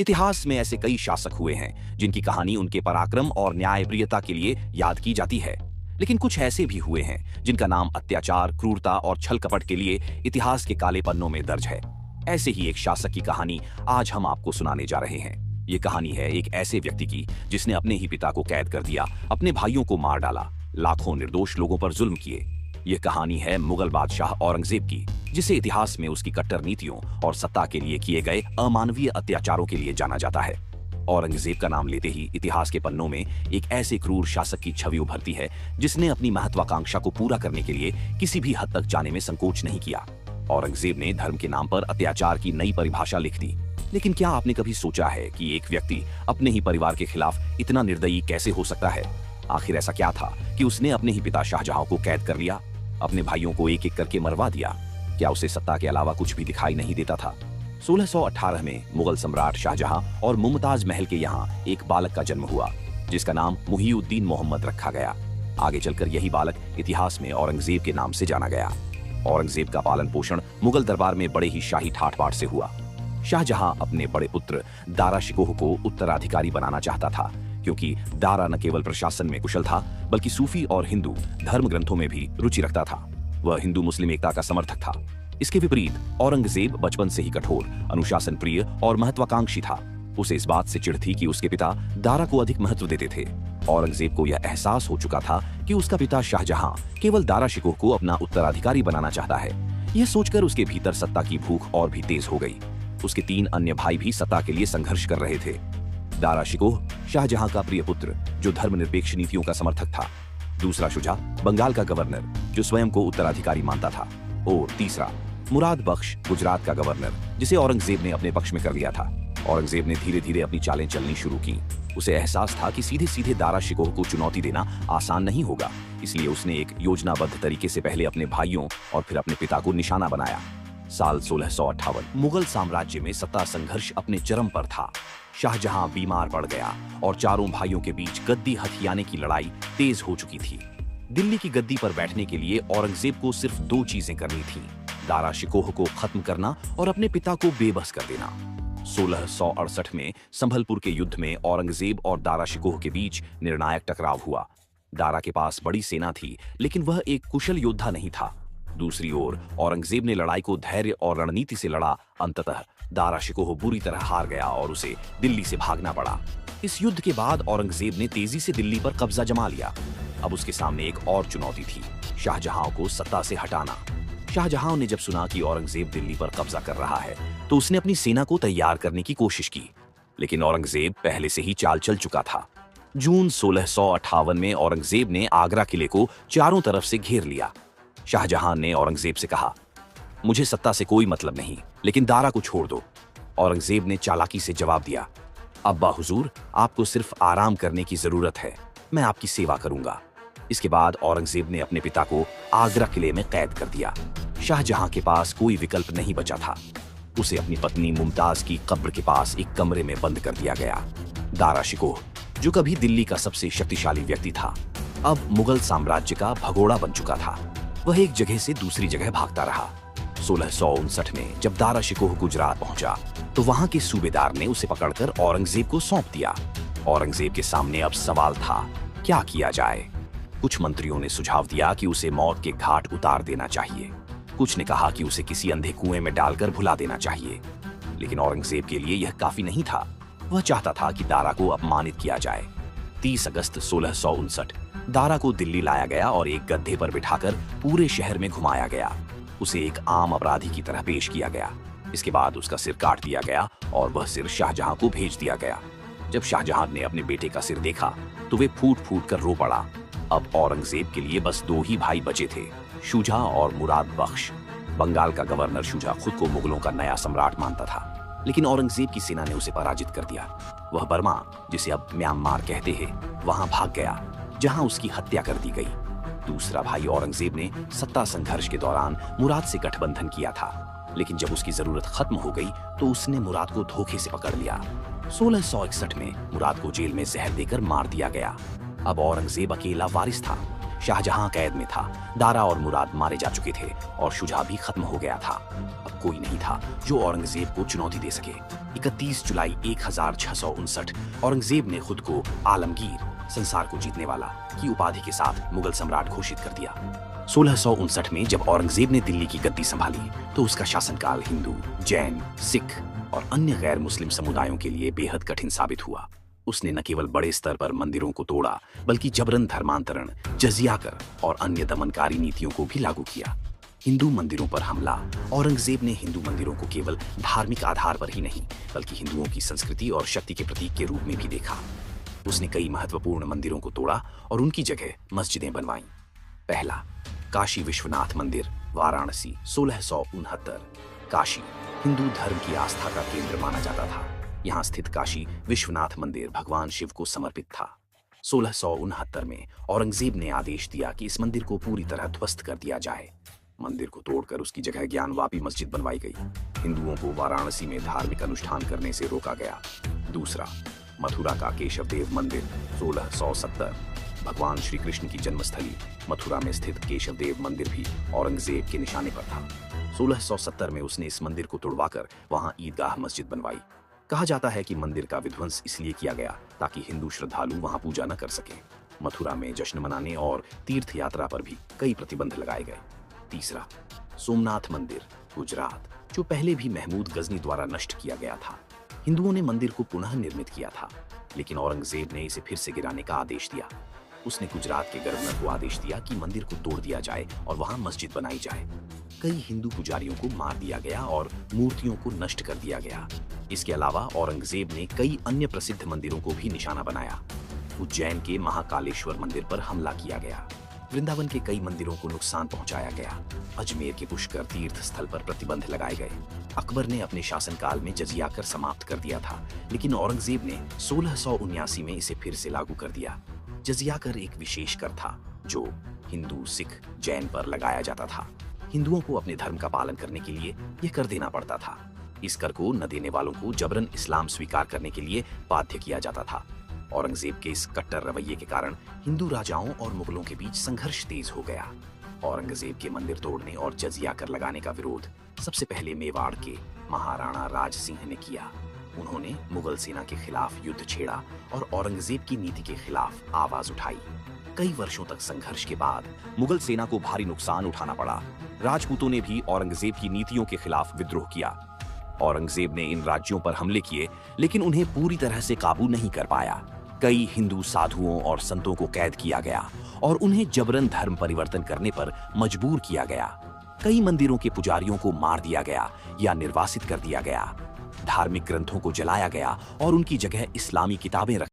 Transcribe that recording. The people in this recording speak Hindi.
इतिहास में ऐसे कई शासक हुए हैं जिनकी कहानी उनके पराक्रम और न्यायप्रियता के लिए याद की जाती है, लेकिन कुछ ऐसे भी हुए हैं जिनका नाम अत्याचार, क्रूरता और छल कपट के लिए इतिहास के काले पन्नों में दर्ज है। ऐसे ही एक शासक की कहानी आज हम आपको सुनाने जा रहे हैं। ये कहानी है एक ऐसे व्यक्ति की जिसने अपने ही पिता को कैद कर दिया, अपने भाइयों को मार डाला, लाखों निर्दोष लोगों पर जुल्म किए। ये कहानी है मुगल बादशाह औरंगजेब की, जिसे इतिहास में उसकी कट्टर नीतियों और सत्ता के लिए किए गए अमानवीय अत्याचारों के लिए जाना जाता है। औरंगजेब का नाम लेते ही इतिहास के पन्नों में एक ऐसे क्रूर शासक की छवि उभरती है जिसने अपनी महत्वाकांक्षा को पूरा करने के लिए किसी भी हद तक जाने में संकोच नहीं किया। औरंगजेब ने धर्म के नाम पर अत्याचार की नई परिभाषा लिख दी। लेकिन क्या आपने कभी सोचा है कि एक व्यक्ति अपने ही परिवार के खिलाफ इतना निर्दयी कैसे हो सकता है? आखिर ऐसा क्या था कि उसने अपने ही पिता शाहजहां को कैद कर लिया, अपने भाइयों को एक एक करके मरवा दिया? क्या उसे सत्ता के अलावा कुछ भी दिखाई नहीं देता था? 1618 में मुगल सम्राट शाहजहां और मुमताज महल के यहाँ एक बालक का जन्म हुआ जिसका नाम मुहिउद्दीन मोहम्मद रखा गया। आगे चलकर यही बालक इतिहास में औरंगजेब के नाम से जाना गया। औरंगजेब का पालन पोषण मुगल दरबार में बड़े ही शाही ठाठ बाट से हुआ। शाहजहां अपने बड़े पुत्र दारा शिकोह को उत्तराधिकारी बनाना चाहता था, क्योंकि दारा न केवल प्रशासन में कुशल था बल्कि सूफी और हिंदू धर्म ग्रंथों में भी रुचि रखता था। वह हिंदू मुस्लिम एकता का समर्थक था। इसके विपरीत औरंगजेब बचपन से ही कठोर, अनुशासन प्रिय और महत्वाकांक्षी था। उसे इस बात से चिढ़ थी कि उसके पिता दारा को अधिक महत्व देते थे। औरंगजेब को यह एहसास हो चुका था कि उसका पिता शाहजहां केवल दारा शिकोह को अपना उत्तराधिकारी बनाना चाहता है। यह सोचकर उसके भीतर सत्ता की भूख और भी तेज हो गई। उसके 3 अन्य भाई भी सत्ता के लिए संघर्ष कर रहे थे। दारा शिकोह शाहजहां का प्रिय पुत्र जो धर्मनिरपेक्ष नीतियों का समर्थक था, दूसरा शुजा बंगाल का गवर्नर जो स्वयं को उत्तराधिकारी मानता था, और तीसरा मुराद बख्श गुजरात का गवर्नर जिसे औरंगजेब ने अपने पक्ष में कर लिया था। औरंगजेब ने धीरे धीरे अपनी चालें चलनी शुरू की। उसे एहसास था कि सीधे सीधे दारा शिकोह को चुनौती देना आसान नहीं होगा, इसलिए उसने एक योजनाबद्ध तरीके से पहले अपने भाइयों और फिर अपने पिता को निशाना बनाया। साल 1658 मुगल साम्राज्य में सत्ता संघर्ष अपने चरम पर था। शाहजहां बीमार पड़ गया और चारों भाइयों के बीच गद्दी हथियाने की लड़ाई तेज हो चुकी थी। दिल्ली की गद्दी पर बैठने के लिए औरंगजेब को सिर्फ 2 चीजें करनी थी: दारा शिकोह को खत्म करना और अपने पिता को बेबस कर देना। 1668 में संभलपुर के युद्ध में औरंगजेब और दारा शिकोह के बीच निर्णायक टकराव हुआ। दारा के पास बड़ी सेना थी, लेकिन वह एक कुशल योद्धा नहीं था। दूसरी ओर औरंगजेब ने लड़ाई को धैर्य और रणनीति से लड़ा। अंततः दारा शिकोह बुरी तरह हार गया और उसे दिल्ली से भागना पड़ा। इस युद्ध के बाद औरंगजेब ने तेजी से दिल्ली पर कब्जा जमा लिया। अब उसके सामने एक और चुनौती थी: शाहजहां को सत्ता से हटाना। शाहजहां ने जब सुना कि औरंगजेब दिल्ली पर कब्जा कर रहा है तो उसने अपनी सेना को तैयार करने की कोशिश की, लेकिन औरंगजेब पहले से ही चाल चल चुका था। जून 1658 में औरंगजेब ने आगरा किले को चारों तरफ से घेर लिया। शाहजहां ने औरंगजेब से कहा, मुझे सत्ता से कोई मतलब नहीं, लेकिन दारा को छोड़ दो। औरंगजेब ने चालाकी से जवाब दिया, अब्बा हुजूर, आपको सिर्फ आराम करने की जरूरत है, मैं आपकी सेवा करूंगा। इसके बाद औरंगजेब ने अपने पिता को आगरा किले में कैद कर दिया। शाहजहां के पास कोई विकल्प नहीं बचा था। उसे अपनी पत्नी मुमताज की कब्र के पास एक कमरे में बंद कर दिया गया। दारा शिकोह, जो कभी दिल्ली का सबसे शक्तिशाली व्यक्ति था, अब मुगल साम्राज्य का भगोड़ा बन चुका था। वह एक जगह से दूसरी जगह भागता रहा। 1659 में जब दारा शिकोह गुजरात पहुंचा तो वहां के सूबेदार ने उसे पकड़कर औरंगजेब को सौंप दिया। औरंगजेब के सामने अब सवाल था, क्या किया जाए? कुछ मंत्रियों ने सुझाव दिया कि उसे मौत के घाट उतार देना चाहिए। कुछ ने कहा कि उसे किसी अंधे कुएं में डालकर भुला देना चाहिए। लेकिन औरंगजेब के लिए यह काफी नहीं था। वह चाहता था कि दारा को अपमानित किया जाए। 30 अगस्त 1659 दारा को दिल्ली लाया गया और एक गद्दे पर बिठाकर पूरे शहर में घुमाया गया। उसे एक आम अपराधी की तरह पेश किया गया। इसके बाद उसका सिर काट दिया गया और वह सिर शाहजहां को भेज दिया गया। जब शाहजहां ने अपने बेटे का सिर देखा तो वे फूट फूट कर रो पड़ा। अब औरंगजेब के लिए बस 2 ही भाई बचे थे, शुजा और मुराद बख्श। बंगाल का गवर्नर शुजा खुद को मुगलों का नया सम्राट मानता था, लेकिन औरंगजेब की सेना ने उसे पराजित कर दिया। वह बर्मा, जिसे अब म्यांमार कहते हैं, वहां भाग गया, जहां उसकी हत्या कर दी गई। दूसरा भाई औरंगजेब ने सत्ता संघर्ष के दौरान मुराद से गठबंधन किया था, लेकिन जब उसकी जरूरत खत्म हो गई तो उसने मुराद को धोखे से पकड़ लिया। 1661 में मुराद को जेल में जहर देकर मार दिया गया। अब औरंगजेब अकेला वारिस था। शाहजहां कैद में था, दारा और मुराद मारे जा चुके थे और शुजा भी खत्म हो गया था। अब कोई नहीं था जो औरंगजेब को चुनौती दे सके। 31 जुलाई 1659 औरंगजेब ने खुद को आलमगीर, संसार को जीतने वाला, की उपाधि के साथ मुगल सम्राट घोषित कर दिया। 1659 में जब औरंगजेब ने दिल्ली की गद्दी संभाली तो उसका शासनकाल हिंदू, जैन, सिख और अन्य गैर मुस्लिम समुदायों के लिए बेहद कठिन साबित हुआ। उसने न केवल बड़े स्तर पर मंदिरों को तोड़ा, बल्कि जबरन धर्मांतरण, जजिया कर और अन्य दमनकारी नीतियों को भी लागू किया। हिंदू मंदिरों पर हमला। औरंगजेब ने हिंदू मंदिरों को केवल धार्मिक आधार पर ही नहीं, बल्कि हिंदुओं की संस्कृति और शक्ति के प्रतीक के रूप में भी देखा। उसने कई महत्वपूर्ण मंदिरों को तोड़ा और उनकी जगह मस्जिदें बनवाईं। पहला, काशी विश्वनाथ मंदिर, वाराणसी, 1669। काशी हिंदू धर्म की आस्था का केंद्र माना जाता था। यहाँ स्थित काशी विश्वनाथ मंदिर भगवान शिव को समर्पित था। 1669 में औरंगजेब ने आदेश दिया कि इस मंदिर को पूरी तरह ध्वस्त कर दिया जाए। मंदिर को तोड़कर उसकी जगह ज्ञानवापी मस्जिद बनवाई गई। हिंदुओं को वाराणसी में धार्मिक अनुष्ठान करने से रोका गया। दूसरा, मथुरा का केशव देव मंदिर, 1670। भगवान श्री कृष्ण की जन्मस्थली मथुरा में स्थित केशव देव मंदिर भी औरंगजेब के निशाने पर था। 1670 में उसने इस मंदिर को तोड़वाकर वहां ईदगाह मस्जिद बनवाई। कहा जाता है कि मंदिर का विध्वंस इसलिए किया गया ताकि हिंदू श्रद्धालु वहां पूजा न कर सकें। मथुरा में जश्न मनाने और तीर्थ यात्रा पर भी कई प्रतिबंध लगाए गए। तीसरा, सोमनाथ मंदिर, गुजरात, जो पहले भी महमूद गजनी द्वारा नष्ट किया गया था। हिंदुओं ने मंदिर को पुनः निर्मित किया था, लेकिन औरंगजेब ने इसे फिर से गिराने का आदेश दिया। उसने गुजरात के गवर्नर को आदेश दिया कि मंदिर को तोड़ दिया जाए और वहां मस्जिद बनाई जाए। कई हिंदू पुजारियों को मार दिया गया और मूर्तियों को नष्ट कर दिया गया। इसके अलावा औरंगजेब ने कई अन्य प्रसिद्ध मंदिरों को भी निशाना बनाया। उज्जैन के महाकालेश्वर मंदिर पर हमला किया गया। वृंदावन के कई मंदिरों को नुकसान पहुंचाया गया। अजमेर के पुष्कर तीर्थ स्थल पर प्रतिबंध लगाए गए। अकबर ने अपने शासनकाल में जजिया कर समाप्त कर दिया था, लेकिन औरंगजेब ने 1679 में इसे फिर से लागू कर दिया। जजिया कर एक विशेष कर था जो हिंदू, सिख, जैन पर लगाया जाता था। हिंदुओं को अपने धर्म का पालन करने के लिए यह कर देना पड़ता था। इस कर को न देने वालों को जबरन इस्लाम स्वीकार करने के लिए बाध्य किया जाता था। औरंगजेब के इस कट्टर रवैये के कारण हिंदू राजाओं और मुगलों के बीच संघर्ष तेज हो गया। औरंगजेब के मंदिर तोड़ने और जजिया कर लगाने का विरोध सबसे पहले मेवाड़ के महाराणा राज सिंह ने किया। उन्होंने मुगल सेना के खिलाफ युद्ध छेड़ा और औरंगजेब की नीति के खिलाफ आवाज उठाई। कई वर्षों तक संघर्ष के बाद मुगल सेना को भारी नुकसान उठाना पड़ा। राजपूतों ने भी औरंगजेब की नीतियों के खिलाफ विद्रोह किया। औरंगजेब ने इन राज्यों पर हमले किए, लेकिन उन्हें पूरी तरह से काबू नहीं कर पाया। कई हिंदू साधुओं और संतों को कैद किया गया और उन्हें जबरन धर्म परिवर्तन करने पर मजबूर किया गया। कई मंदिरों के पुजारियों को मार दिया गया या निर्वासित कर दिया गया। धार्मिक ग्रंथों को जलाया गया और उनकी जगह इस्लामी किताबें